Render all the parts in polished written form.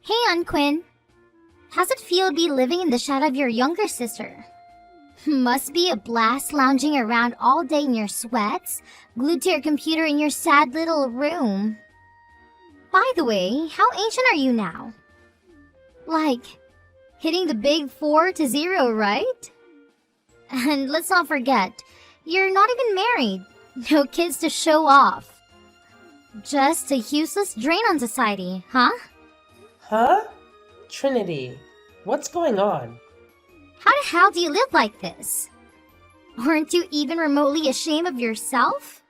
Hey, Unquin. How's it feel to be living in the shadow of your younger sister? Must be a blast lounging around all day in your sweats, glued to your computer in your sad little room. By the way, how ancient are you now? Like, hitting the big 4-0, right? And let's not forget, you're not even married. No kids to show off. Just a useless drain on society, huh? Huh? Trinity, what's going on? How the hell do you live like this? Aren't you even remotely ashamed of yourself?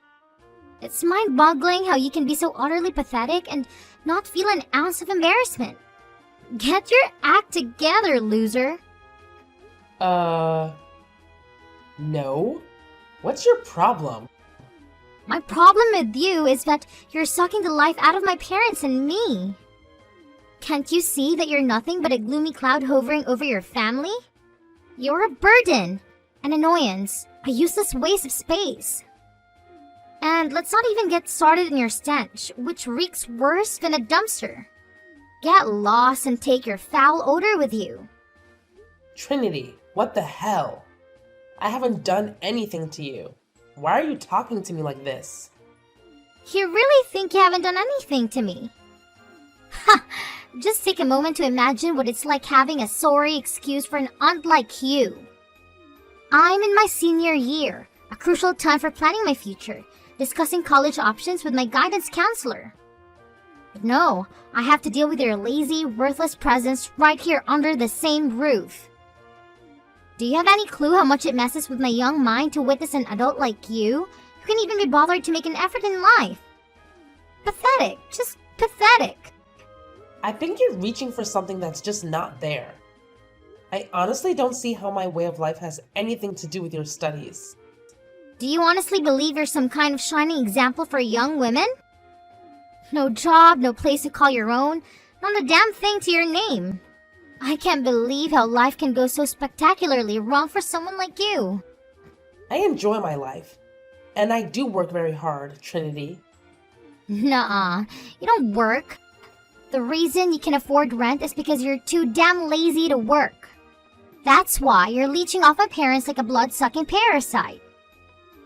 It's mind-boggling how you can be so utterly pathetic and not feel an ounce of embarrassment. Get your act together, loser. No? What's your problem? My problem with you is that you're sucking the life out of my parents and me. Can't you see that you're nothing but a gloomy cloud hovering over your family? You're a burden, an annoyance, a useless waste of space. And let's not even get started in your stench, which reeks worse than a dumpster. Get lost and take your foul odor with you. Trinity, what the hell? I haven't done anything to you. Why are you talking to me like this? You really think you haven't done anything to me? Ha! Just take a moment to imagine what it's like having a sorry excuse for an aunt like you. I'm in my senior year, a crucial time for planning my future, discussing college options with my guidance counselor. But no, I have to deal with your lazy, worthless presence right here under the same roof. Do you have any clue how much it messes with my young mind to witness an adult like you who can even be bothered to make an effort in life? Pathetic, just pathetic. I think you're reaching for something that's just not there. I honestly don't see how my way of life has anything to do with your studies. Do you honestly believe you're some kind of shining example for young women? No job, no place to call your own, not a damn thing to your name. I can't believe how life can go so spectacularly wrong for someone like you. I enjoy my life. And I do work very hard, Trinity. Nuh-uh, you don't work. The reason you can afford rent is because you're too damn lazy to work. That's why you're leeching off my parents like a blood-sucking parasite.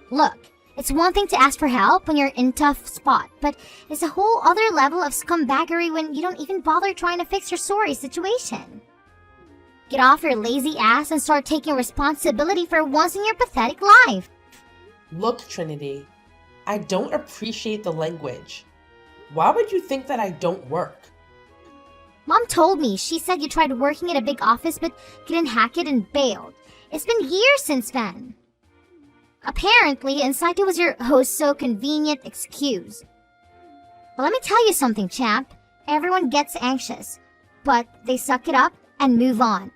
Look, it's one thing to ask for help when you're in a tough spot, but it's a whole other level of scumbaggery when you don't even bother trying to fix your sorry situation. Get off your lazy ass and start taking responsibility for once in your pathetic life. Look, Trinity, I don't appreciate the language. Why would you think that I don't work? Mom told me she said you tried working in a big office but couldn't hack it and bailed. It's been years since then. Apparently, Insight was your oh-so-convenient excuse. But let me tell you something, champ. Everyone gets anxious, but they suck it up and move on.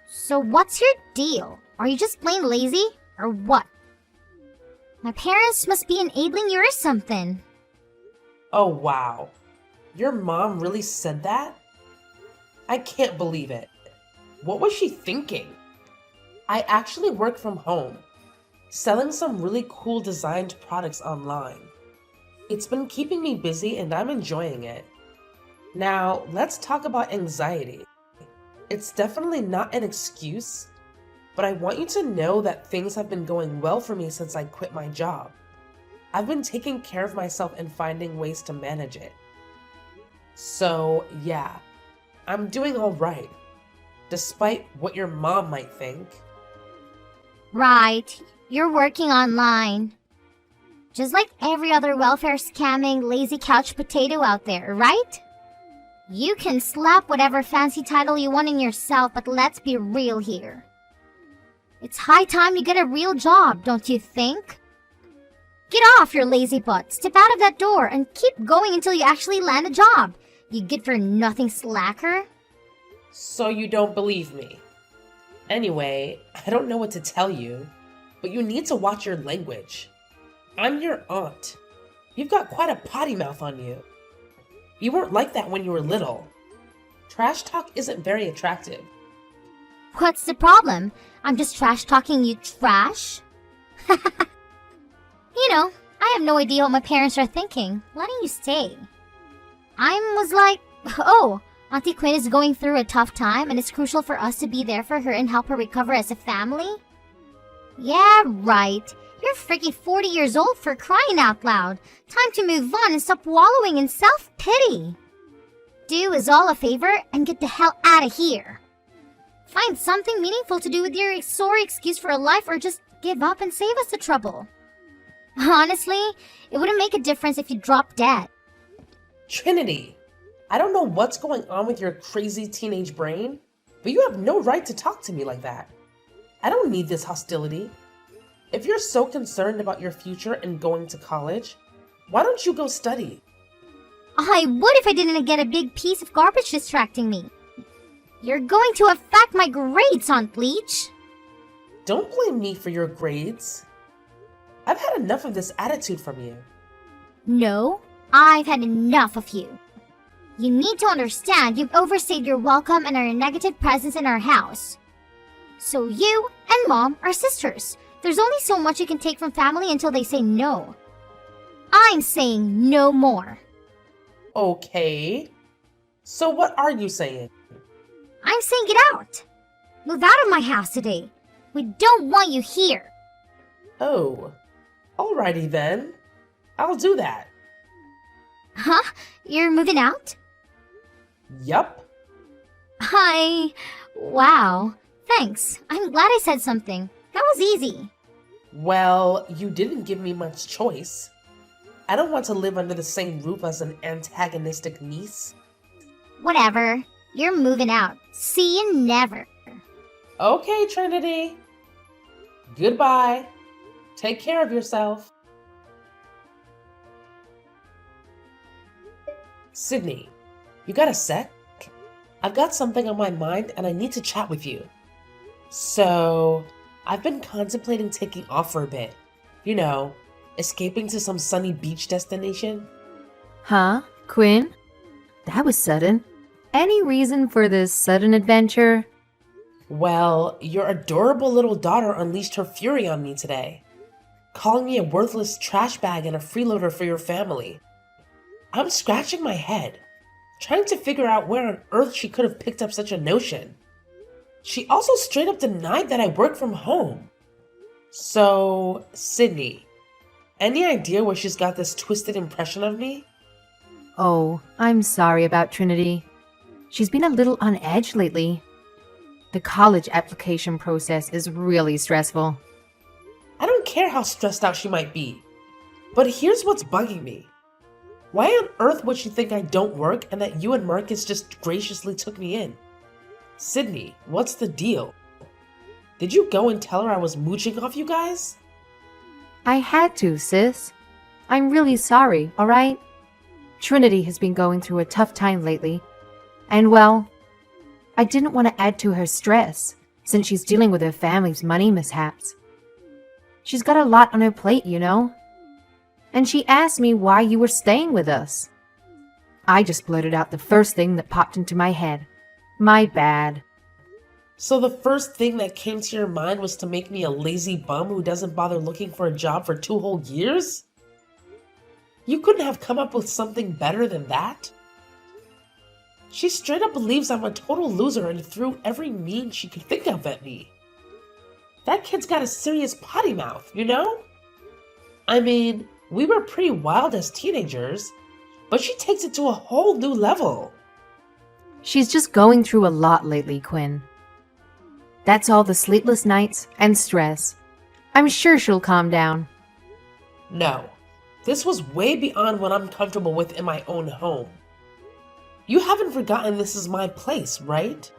So what's your deal? Are you just plain lazy, or what? My parents must be enabling you or something. Oh, wow. Your mom really said that? I can't believe it. What was she thinking? I actually work from home, selling some really cool designed products online. It's been keeping me busy and I'm enjoying it. Now, let's talk about anxiety. It's definitely not an excuse, but I want you to know that things have been going well for me since I quit my job. I've been taking care of myself and finding ways to manage it. So, yeah, I'm doing all right, despite what your mom might think. Right, you're working online. Just like every other welfare scamming lazy couch potato out there, right? You can slap whatever fancy title you want in yourself, but let's be real here. It's high time you get a real job, don't you think? Get off your lazy butt, step out of that door, and keep going until you actually land a job, you good-for-nothing slacker. So you don't believe me. Anyway, I don't know what to tell you, but you need to watch your language. I'm your aunt. You've got quite a potty mouth on you. You weren't like that when you were little. Trash talk isn't very attractive. What's the problem? I'm just trash-talking you trash? You know, I have no idea what my parents are thinking, letting you stay. I was like, oh, Auntie Quinn is going through a tough time and it's crucial for us to be there for her and help her recover as a family? Yeah, right. You're freaking 40 years old for crying out loud. Time to move on and stop wallowing in self-pity. Do us all a favor and get the hell out of here. Find something meaningful to do with your sorry excuse for a life, or just give up and save us the trouble. Honestly, it wouldn't make a difference if you dropped dead. Trinity, I don't know what's going on with your crazy teenage brain, but you have no right to talk to me like that. I don't need this hostility. If you're so concerned about your future and going to college, why don't you go study? I would if I didn't get a big piece of garbage distracting me. You're going to affect my grades, Aunt Bleach. Don't blame me for your grades. I've had enough of this attitude from you. No, I've had enough of you. You need to understand you've overstayed your welcome and are a negative presence in our house. So you and Mom are sisters. There's only so much you can take from family until they say no. I'm saying no more. Okay. So what are you saying? I'm saying get out. Move out of my house today. We don't want you here. Oh, alrighty then. I'll do that. Huh? You're moving out? Yup. Wow. Thanks. I'm glad I said something. That was easy. Well, you didn't give me much choice. I don't want to live under the same roof as an antagonistic niece. Whatever. You're moving out. See you never. Okay, Trinity. Goodbye. Take care of yourself. Sydney, you got a sec? I've got something on my mind and I need to chat with you. So, I've been contemplating taking off for a bit. You know, escaping to some sunny beach destination. Huh? Quinn? That was sudden. Any reason for this sudden adventure? Well, your adorable little daughter unleashed her fury on me today, calling me a worthless trash bag and a freeloader for your family. I'm scratching my head, trying to figure out where on earth she could have picked up such a notion. She also straight up denied that I work from home. So, Sydney, any idea where she's got this twisted impression of me? Oh, I'm sorry about Trinity. She's been a little on edge lately. The college application process is really stressful. I don't care how stressed out she might be, but here's what's bugging me. Why on earth would she think I don't work and that you and Marcus just graciously took me in? Sydney, what's the deal? Did you go and tell her I was mooching off you guys? I had to, sis. I'm really sorry, alright? Trinity has been going through a tough time lately. And well, I didn't want to add to her stress, since she's dealing with her family's money mishaps. She's got a lot on her plate, you know? And she asked me why you were staying with us. I just blurted out the first thing that popped into my head. My bad. So the first thing that came to your mind was to make me a lazy bum who doesn't bother looking for a job for 2 whole years? You couldn't have come up with something better than that? She straight up believes I'm a total loser and threw every mean she could think of at me. That kid's got a serious potty mouth, you know? I mean, we were pretty wild as teenagers, but she takes it to a whole new level. She's just going through a lot lately, Quinn. That's all the sleepless nights and stress. I'm sure she'll calm down. No, this was way beyond what I'm comfortable with in my own home. You haven't forgotten this is my place, right?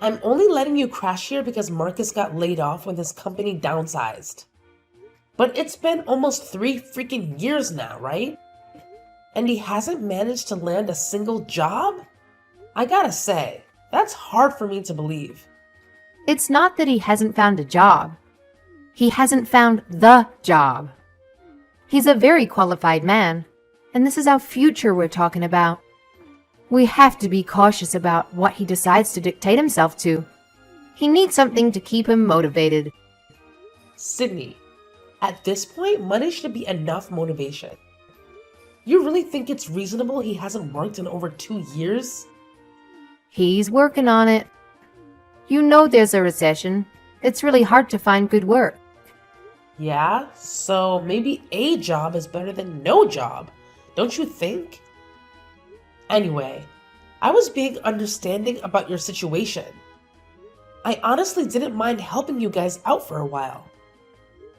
I'm only letting you crash here because Marcus got laid off when his company downsized. But it's been almost 3 freaking years now, right? And he hasn't managed to land a single job? I gotta say, that's hard for me to believe. It's not that he hasn't found a job. He hasn't found the job. He's a very qualified man, and this is our future we're talking about. We have to be cautious about what he decides to dictate himself to. He needs something to keep him motivated. Sydney, at this point, money should be enough motivation. You really think it's reasonable he hasn't worked in over 2 years? He's working on it. You know there's a recession. It's really hard to find good work. Yeah, so maybe a job is better than no job, don't you think? Anyway, I was being understanding about your situation. I honestly didn't mind helping you guys out for a while.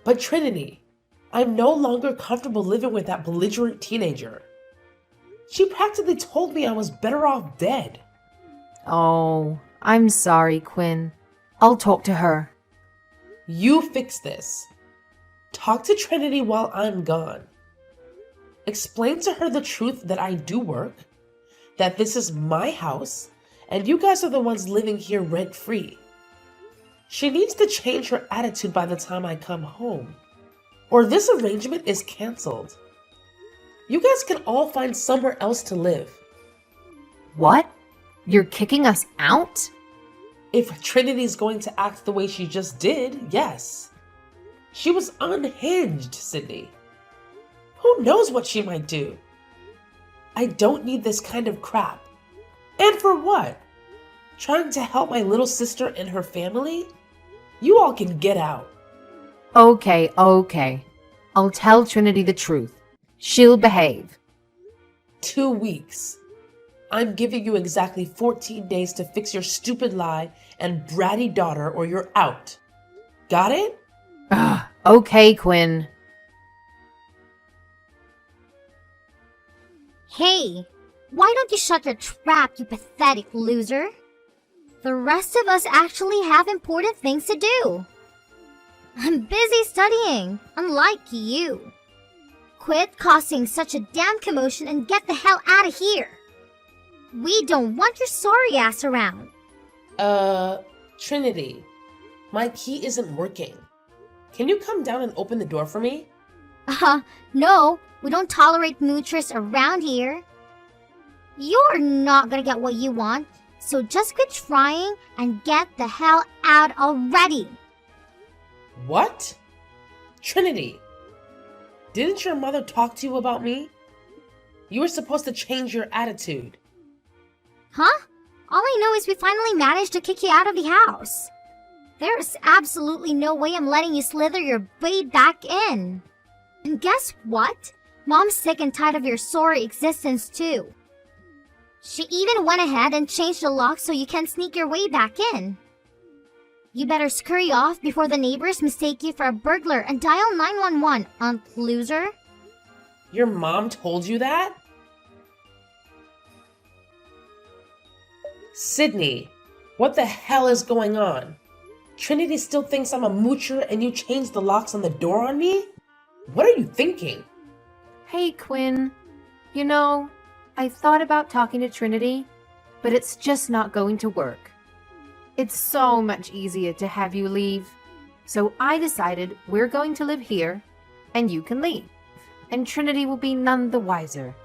But Trinity, I'm no longer comfortable living with that belligerent teenager. She practically told me I was better off dead. Oh, I'm sorry, Quinn. I'll talk to her. You fix this. Talk to Trinity while I'm gone. Explain to her the truth that I do work, that this is my house, and you guys are the ones living here rent-free. She needs to change her attitude by the time I come home, or this arrangement is canceled. You guys can all find somewhere else to live. What? You're kicking us out? If Trinity's going to act the way she just did, yes. She was unhinged, Sydney. Who knows what she might do? I don't need this kind of crap. And for what? Trying to help my little sister and her family? You all can get out. Okay. I'll tell Trinity the truth. She'll behave. 2 weeks. I'm giving you exactly 14 days to fix your stupid lie and bratty daughter or you're out. Got it? Okay, Quinn. Hey, why don't you shut your trap, you pathetic loser? The rest of us actually have important things to do. I'm busy studying, unlike you. Quit causing such a damn commotion and get the hell out of here. We don't want your sorry ass around. Trinity, my key isn't working. Can you come down and open the door for me? No, we don't tolerate moochers around here. You're not gonna get what you want, so just quit trying and get the hell out already. What? Trinity, didn't your mother talk to you about me? You were supposed to change your attitude. Huh? All I know is we finally managed to kick you out of the house. There's absolutely no way I'm letting you slither your way back in. And guess what? Mom's sick and tired of your sorry existence too. She even went ahead and changed the lock so you can sneak your way back in. You better scurry off before the neighbors mistake you for a burglar and dial 911, loser. Your mom told you that? Sydney, what the hell is going on? Trinity still thinks I'm a moocher and you changed the locks on the door on me? What are you thinking? Hey, Quinn. You know, I thought about talking to Trinity, but it's just not going to work. It's so much easier to have you leave. So I decided we're going to live here, and you can leave. And Trinity will be none the wiser.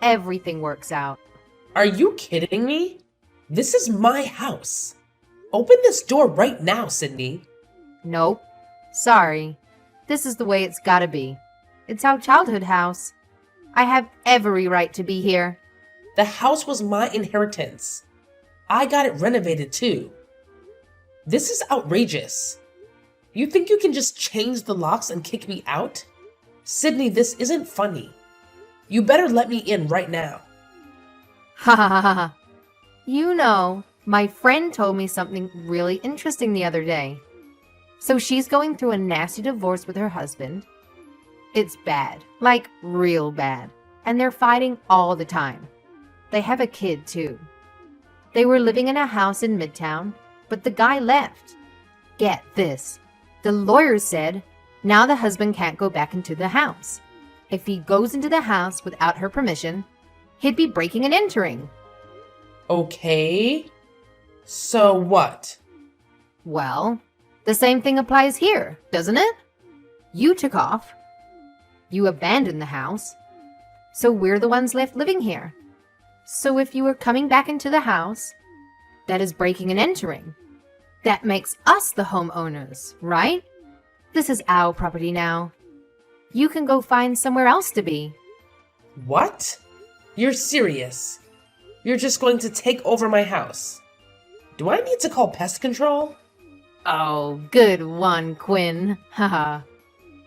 Everything works out. Are you kidding me? This is my house. Open this door right now, Sydney. Nope. Sorry. This is the way it's gotta be. It's our childhood house. I have every right to be here. The house was my inheritance. I got it renovated too. This is outrageous. You think you can just change the locks and kick me out? Sydney, this isn't funny. You better let me in right now. Ha ha ha ha. You know, my friend told me something really interesting the other day. So she's going through a nasty divorce with her husband. It's bad, like real bad. And they're fighting all the time. They have a kid too. They were living in a house in Midtown, but the guy left. Get this. The lawyer said now the husband can't go back into the house. If he goes into the house without her permission, he'd be breaking and entering. Okay. So what? Well, the same thing applies here, doesn't it? You took off. You abandoned the house. So we're the ones left living here. So if you were coming back into the house, that is breaking and entering. That makes us the homeowners, right? This is our property now. You can go find somewhere else to be. What? You're serious? You're just going to take over my house. Do I need to call pest control? Oh, good one, Quinn. Haha.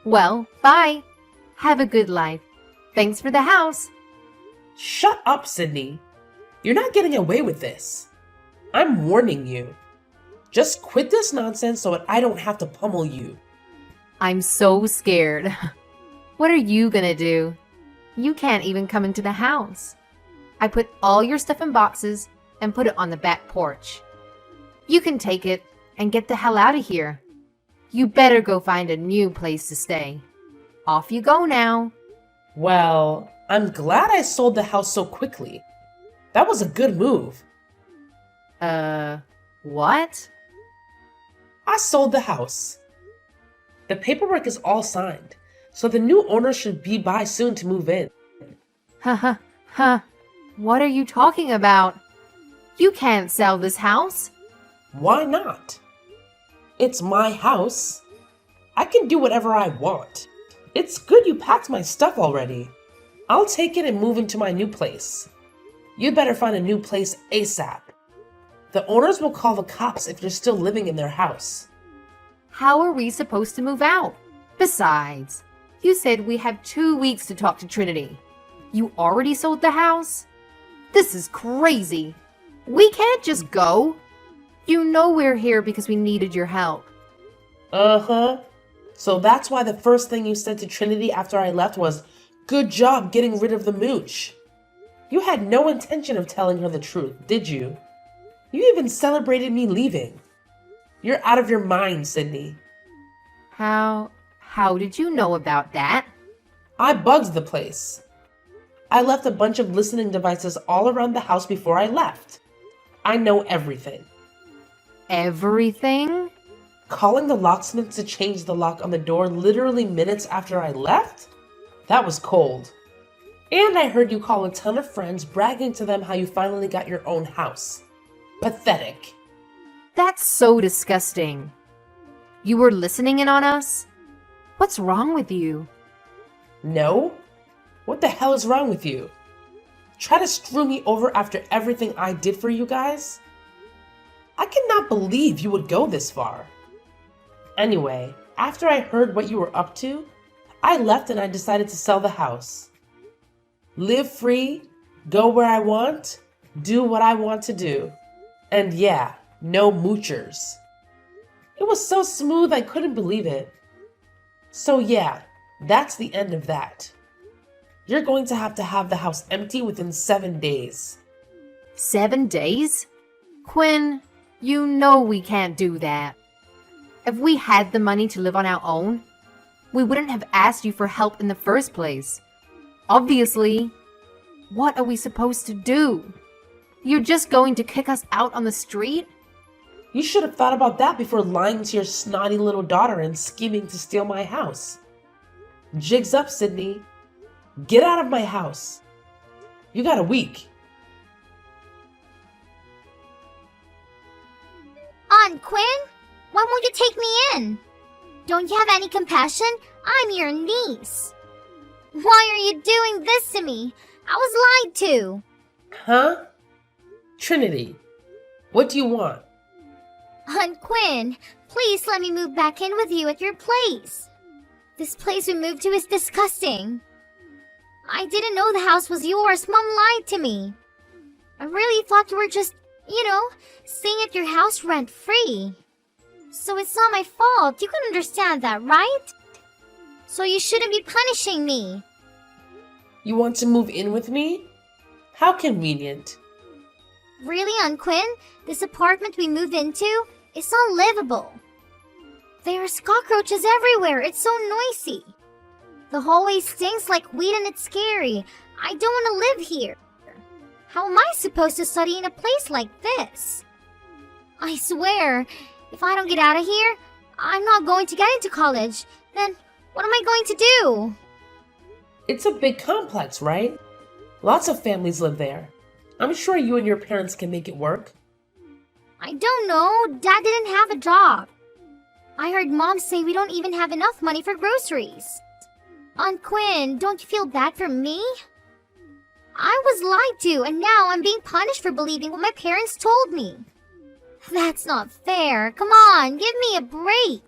Well, bye. Have a good life. Thanks for the house. Shut up, Sydney. You're not getting away with this. I'm warning you. Just quit this nonsense so that I don't have to pummel you. I'm so scared. What are you gonna do? You can't even come into the house. I put all your stuff in boxes and put it on the back porch. You can take it and get the hell out of here. You better go find a new place to stay. Off you go now. Well, I'm glad I sold the house so quickly. That was a good move. What? I sold the house. The paperwork is all signed, so the new owner should be by soon to move in. Huh. What are you talking about? You can't sell this house. Why not? It's my house. I can do whatever I want. It's good you packed my stuff already. I'll take it and move into my new place. You better find a new place ASAP. The owners will call the cops if you're still living in their house. How are we supposed to move out? Besides, you said we have 2 weeks to talk to Trinity. You already sold the house? This is crazy. We can't just go. You know we're here because we needed your help. Uh-huh. So that's why the first thing you said to Trinity after I left was, "Good job getting rid of the mooch." You had no intention of telling her the truth, did you? You even celebrated me leaving. You're out of your mind, Sydney. How did you know about that? I bugged the place. I left a bunch of listening devices all around the house before I left. I know everything. Everything? Calling the locksmith to change the lock on the door literally minutes after I left? That was cold. And I heard you call a ton of friends bragging to them how you finally got your own house. Pathetic. That's so disgusting. You were listening in on us? What's wrong with you? No? What the hell is wrong with you? Try to screw me over after everything I did for you guys? I cannot believe you would go this far. Anyway, after I heard what you were up to, I left and I decided to sell the house. Live free, go where I want, do what I want to do. And yeah, no moochers. It was so smooth I couldn't believe it. So yeah, that's the end of that. You're going to have the house empty within 7 days. 7 days? Quinn, you know we can't do that. If we had the money to live on our own, we wouldn't have asked you for help in the first place. Obviously, what are we supposed to do? You're just going to kick us out on the street? You should have thought about that before lying to your snotty little daughter and scheming to steal my house. Jigs up, Sydney. Get out of my house. You got a week. Aunt Quinn, why won't you take me in? Don't you have any compassion? I'm your niece. Why are you doing this to me? I was lied to. Huh? Trinity, what do you want? Aunt Quinn, please let me move back in with you at your place. This place we moved to is disgusting. I didn't know the house was yours. Mom lied to me. I really thought you were just, staying at your house rent-free. So it's not my fault. You can understand that, right? So you shouldn't be punishing me. You want to move in with me? How convenient. Really, Aunt Quinn? This apartment we moved into is unlivable. There are cockroaches everywhere. It's so noisy. The hallway stinks like weed and it's scary. I don't want to live here. How am I supposed to study in a place like this? I swear, if I don't get out of here, I'm not going to get into college. Then what am I going to do? It's a big complex, right? Lots of families live there. I'm sure you and your parents can make it work. I don't know. Dad didn't have a job. I heard Mom say we don't even have enough money for groceries. Aunt Quinn, don't you feel bad for me? I was lied to, and now I'm being punished for believing what my parents told me. That's not fair. Come on, give me a break.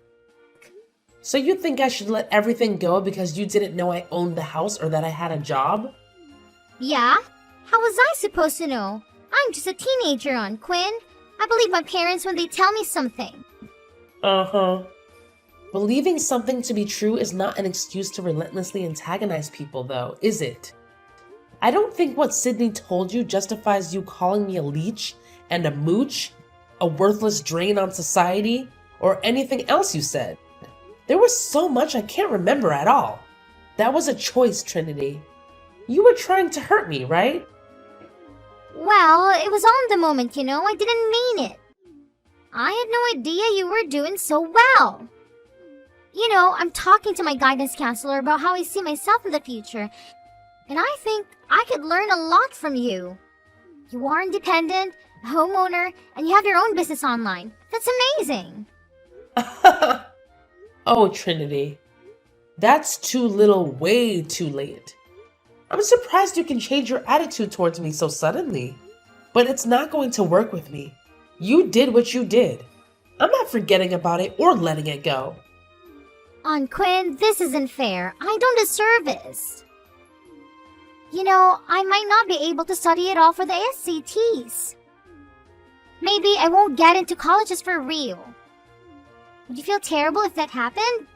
So you think I should let everything go because you didn't know I owned the house or that I had a job? Yeah? How was I supposed to know? I'm just a teenager, Aunt Quinn. I believe my parents when they tell me something. Uh-huh. Believing something to be true is not an excuse to relentlessly antagonize people, though, is it? I don't think what Sydney told you justifies you calling me a leech and a mooch, a worthless drain on society, or anything else you said. There was so much I can't remember at all. That was a choice, Trinity. You were trying to hurt me, right? Well, it was on the moment, I didn't mean it. I had no idea you were doing so well. I'm talking to my guidance counselor about how I see myself in the future, and I think I could learn a lot from you. You are independent, a homeowner, and you have your own business online. That's amazing. Oh, Trinity. That's too little, way too late. I'm surprised you can change your attitude towards me so suddenly. But it's not going to work with me. You did what you did. I'm not forgetting about it or letting it go. Aunt Quinn, this isn't fair. I don't deserve this. I might not be able to study at all for the SATs. Maybe I won't get into colleges for real. Would you feel terrible if that happened?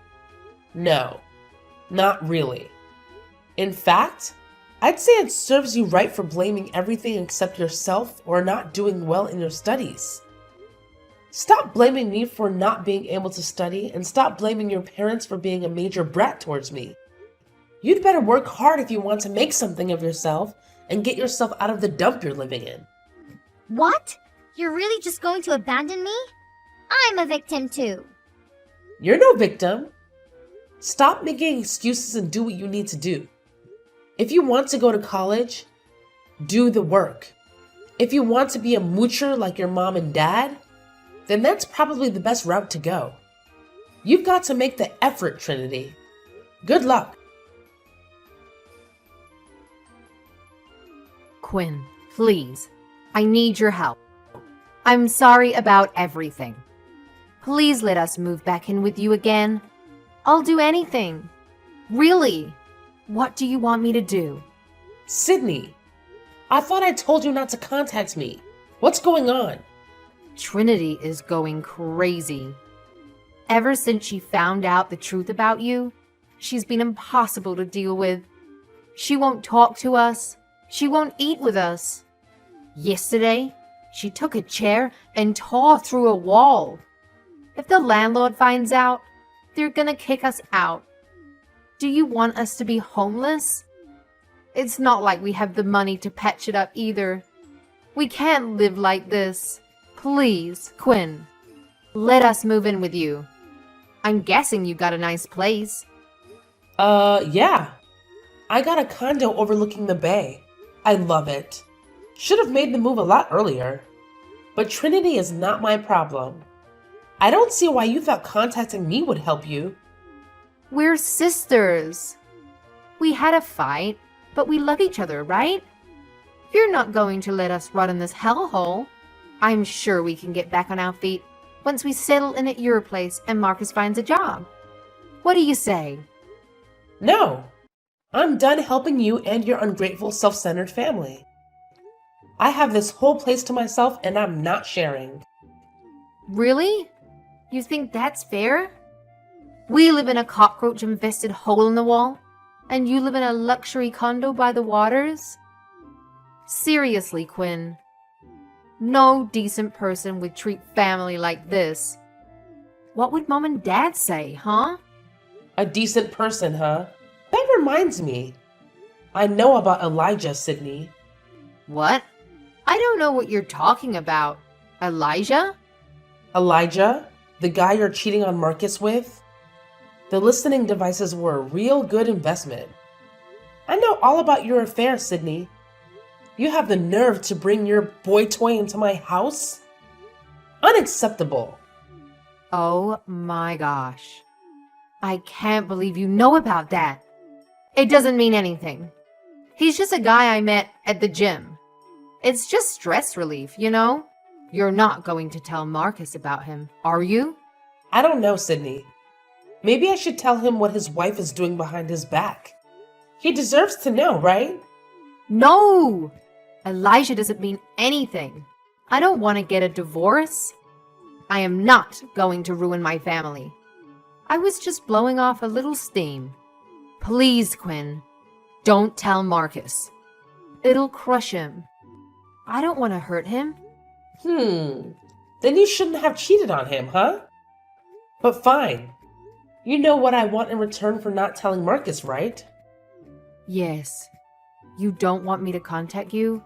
No, not really. In fact, I'd say it serves you right for blaming everything except yourself or not doing well in your studies. Stop blaming me for not being able to study and stop blaming your parents for being a major brat towards me. You'd better work hard if you want to make something of yourself and get yourself out of the dump you're living in. What? You're really just going to abandon me? I'm a victim too. You're no victim. Stop making excuses and do what you need to do. If you want to go to college, do the work. If you want to be a moocher like your mom and dad, then that's probably the best route to go. You've got to make the effort, Trinity. Good luck. Quinn, please. I need your help. I'm sorry about everything. Please let us move back in with you again. I'll do anything. Really. What do you want me to do? Sydney, I thought I told you not to contact me. What's going on? Trinity is going crazy. Ever since she found out the truth about you, she's been impossible to deal with. She won't talk to us. She won't eat with us. Yesterday, she took a chair and tore through a wall. If the landlord finds out, they're gonna kick us out. Do you want us to be homeless? It's not like we have the money to patch it up either. We can't live like this. Please, Quinn, let us move in with you. I'm guessing you got a nice place. Yeah. I got a condo overlooking the bay. I love it. Should have made the move a lot earlier. But Trinity is not my problem. I don't see why you thought contacting me would help you. We're sisters. We had a fight, but we love each other, right? You're not going to let us rot in this hellhole. I'm sure we can get back on our feet once we settle in at your place and Marcus finds a job. What do you say? No. I'm done helping you and your ungrateful, self-centered family. I have this whole place to myself and I'm not sharing. Really? You think that's fair? We live in a cockroach-infested hole in the wall, and you live in a luxury condo by the waters? Seriously, Quinn. No decent person would treat family like this. What would Mom and Dad say, huh? A decent person, huh? That reminds me. I know about Elijah, Sydney. What? I don't know what you're talking about. Elijah? Elijah? The guy you're cheating on Marcus with? The listening devices were a real good investment. I know all about your affair, Sydney. You have the nerve to bring your boy toy into my house? Unacceptable. Oh my gosh. I can't believe you know about that. It doesn't mean anything. He's just a guy I met at the gym. It's just stress relief, you know? You're not going to tell Marcus about him, are you? I don't know, Sydney. Maybe I should tell him what his wife is doing behind his back. He deserves to know, right? No! Elijah doesn't mean anything. I don't want to get a divorce. I am not going to ruin my family. I was just blowing off a little steam. Please, Quinn, don't tell Marcus. It'll crush him. I don't want to hurt him. Then you shouldn't have cheated on him, huh? But fine. You know what I want in return for not telling Marcus, right? Yes. You don't want me to contact you?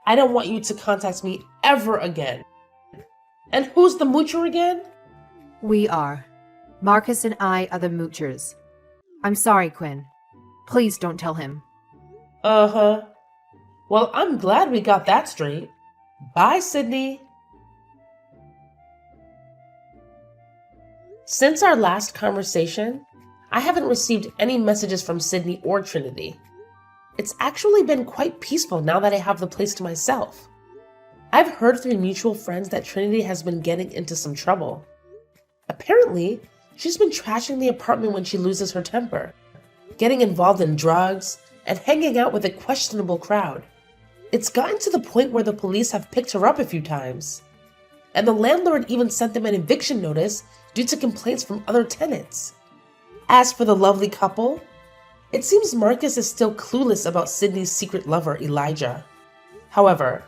I don't want you to contact me ever again. And who's the moocher again? We are. Marcus and I are the moochers. I'm sorry, Quinn. Please don't tell him. Uh-huh. Well, I'm glad we got that straight. Bye, Sydney. Since our last conversation, I haven't received any messages from Sydney or Trinity. It's actually been quite peaceful now that I have the place to myself. I've heard through mutual friends that Trinity has been getting into some trouble. Apparently, she's been trashing the apartment when she loses her temper, getting involved in drugs, and hanging out with a questionable crowd. It's gotten to the point where the police have picked her up a few times. And the landlord even sent them an eviction notice due to complaints from other tenants. As for the lovely couple, it seems Marcus is still clueless about Sydney's secret lover, Elijah. However,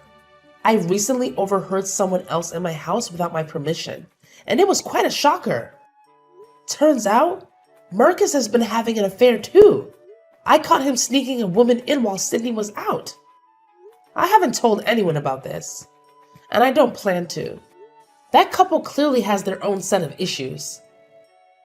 I recently overheard someone else in my house without my permission, and it was quite a shocker. Turns out, Marcus has been having an affair too. I caught him sneaking a woman in while Sydney was out. I haven't told anyone about this, and I don't plan to. That couple clearly has their own set of issues.